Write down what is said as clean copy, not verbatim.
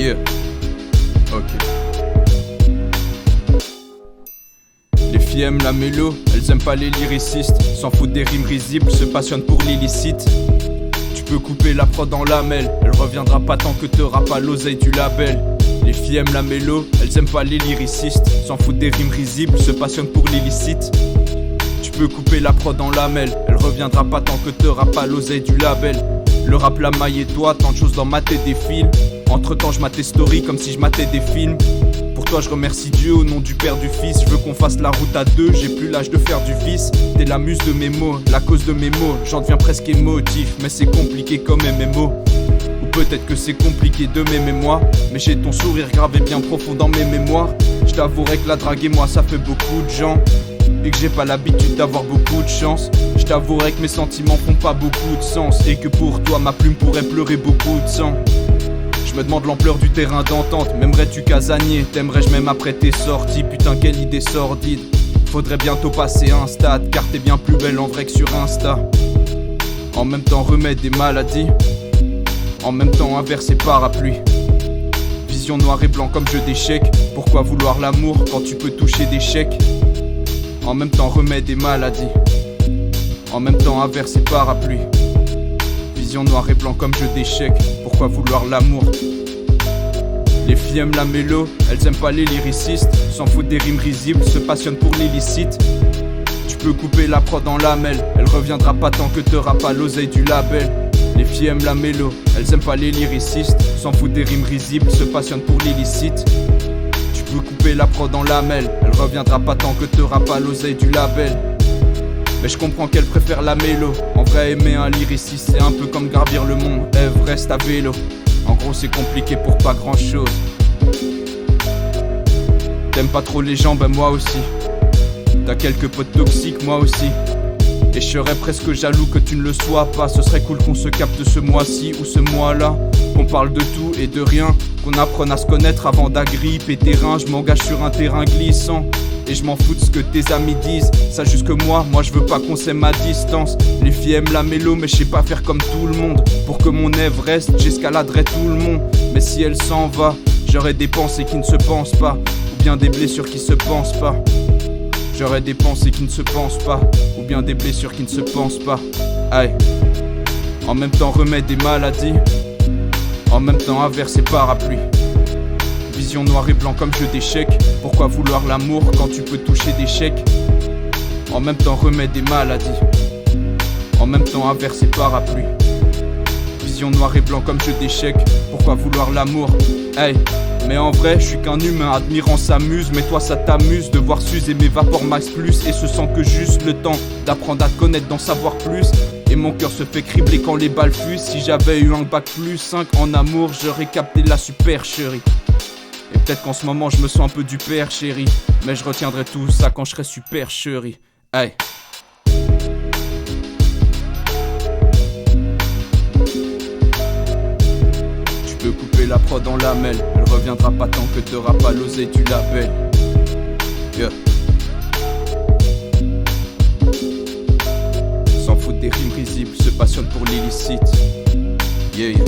Yeah, ok. Les filles aiment la mélo, elles aiment pas les lyricistes. S'en foutent des rimes risibles, se passionnent pour l'illicite. Tu peux couper la prod en lamelles, elle reviendra pas tant que t'auras pas l'oseille du label. Les filles aiment la mélo, elles aiment pas les lyricistes. S'en foutent des rimes risibles, se passionnent pour l'illicite. Tu peux couper la prod en lamelles, elle reviendra pas tant que t'auras pas l'oseille du label. Le rap, la maille et toi, tant de choses dans ma tête défilent. Entre temps je matais story comme si je matais des films. Pour toi je remercie Dieu au nom du Père du Fils. Je veux qu'on fasse la route à deux, j'ai plus l'âge de faire du vice. T'es la muse de mes mots, la cause de mes mots. J'en deviens presque émotif, mais c'est compliqué comme MMO. Ou peut-être que c'est compliqué de m'aimer moi, mais j'ai ton sourire gravé bien profond dans mes mémoires. Je t'avouerai que la drague et moi ça fait beaucoup de gens, et que j'ai pas l'habitude d'avoir beaucoup de chance. Je t'avouerai que mes sentiments font pas beaucoup de sens, et que pour toi ma plume pourrait pleurer beaucoup de sang. Je me demande l'ampleur du terrain d'entente. M'aimerais-tu casanier? T'aimerais-je même après tes sorties? Putain quelle idée sordide. Faudrait bientôt passer un stade, car t'es bien plus belle en vrai que sur Insta. En même temps remède des maladies, en même temps inverse et parapluie. Vision noir et blanc comme jeu d'échecs. Pourquoi vouloir l'amour quand tu peux toucher des chèques? En même temps remède des maladies, en même temps inverse et parapluie. Vision noir et blanc comme jeu d'échecs. Pourquoi vouloir l'amour? Les filles aiment la mélo, elles aiment pas les lyricistes. S'en foutent des rimes risibles, se passionnent pour l'illicite. Tu peux couper la prod en lamelles, elle reviendra pas tant que t'auras pas l'oseille du label. Les filles aiment la mélo, elles aiment pas les lyricistes. S'en foutent des rimes risibles, se passionnent pour l'illicite. Tu peux couper la prod en lamelles, elle reviendra pas tant que t'auras pas l'oseille du label. Mais je comprends qu'elle préfère la mélo. En vrai aimer un lyriciste c'est un peu comme gravir le mont Everest à vélo. En gros c'est compliqué pour pas grand chose. T'aimes pas trop les gens, ben moi aussi. T'as quelques potes toxiques, moi aussi. Et je serais presque jaloux que tu ne le sois pas. Ce serait cool qu'on se capte ce mois-ci ou ce mois-là. Qu'on parle de tout et de rien, qu'on apprenne à se connaître avant d'agripper terrain. Je m'engage sur un terrain glissant, et je m'en fous de ce que tes amis disent. Ça juste que moi je veux pas qu'on s'aime à distance. Les filles aiment la mélo mais je sais pas faire comme tout le monde. Pour que mon Everest j'escaladerai tout le monde. Mais si elle s'en va, j'aurai des pensées qui ne se pensent pas, ou bien des blessures qui se pensent pas. J'aurai des pensées qui ne se pensent pas, ou bien des blessures qui ne se pensent pas. Aïe. En même temps remède des maladies, en même temps inverse et parapluie. Vision noir et blanc comme jeu d'échecs. Pourquoi vouloir l'amour quand tu peux toucher des chèques? En même temps remède des maladies, en même temps inverse et parapluie. Vision noir et blanc comme jeu d'échecs. Pourquoi vouloir l'amour? Hey. Mais en vrai, je suis qu'un humain admirant sa muse. Mais toi ça t'amuse de voir s'user mes vapeurs max plus. Et ce sent que juste le temps d'apprendre à te connaître, d'en savoir plus. Et mon cœur se fait cribler quand les balles fusent. Si j'avais eu un bac plus 5 en amour, j'aurais capté la supercherie. Et peut-être qu'en ce moment je me sens un peu du père chéri, mais je retiendrai tout ça quand je serai super chéri. Hey. Tu peux couper la prod en lamelles, elle reviendra pas tant que t'auras pas l'oseille du label. Yeah. S'en foutent des rimes risibles, se passionnent pour l'illicite. Yeah, yeah.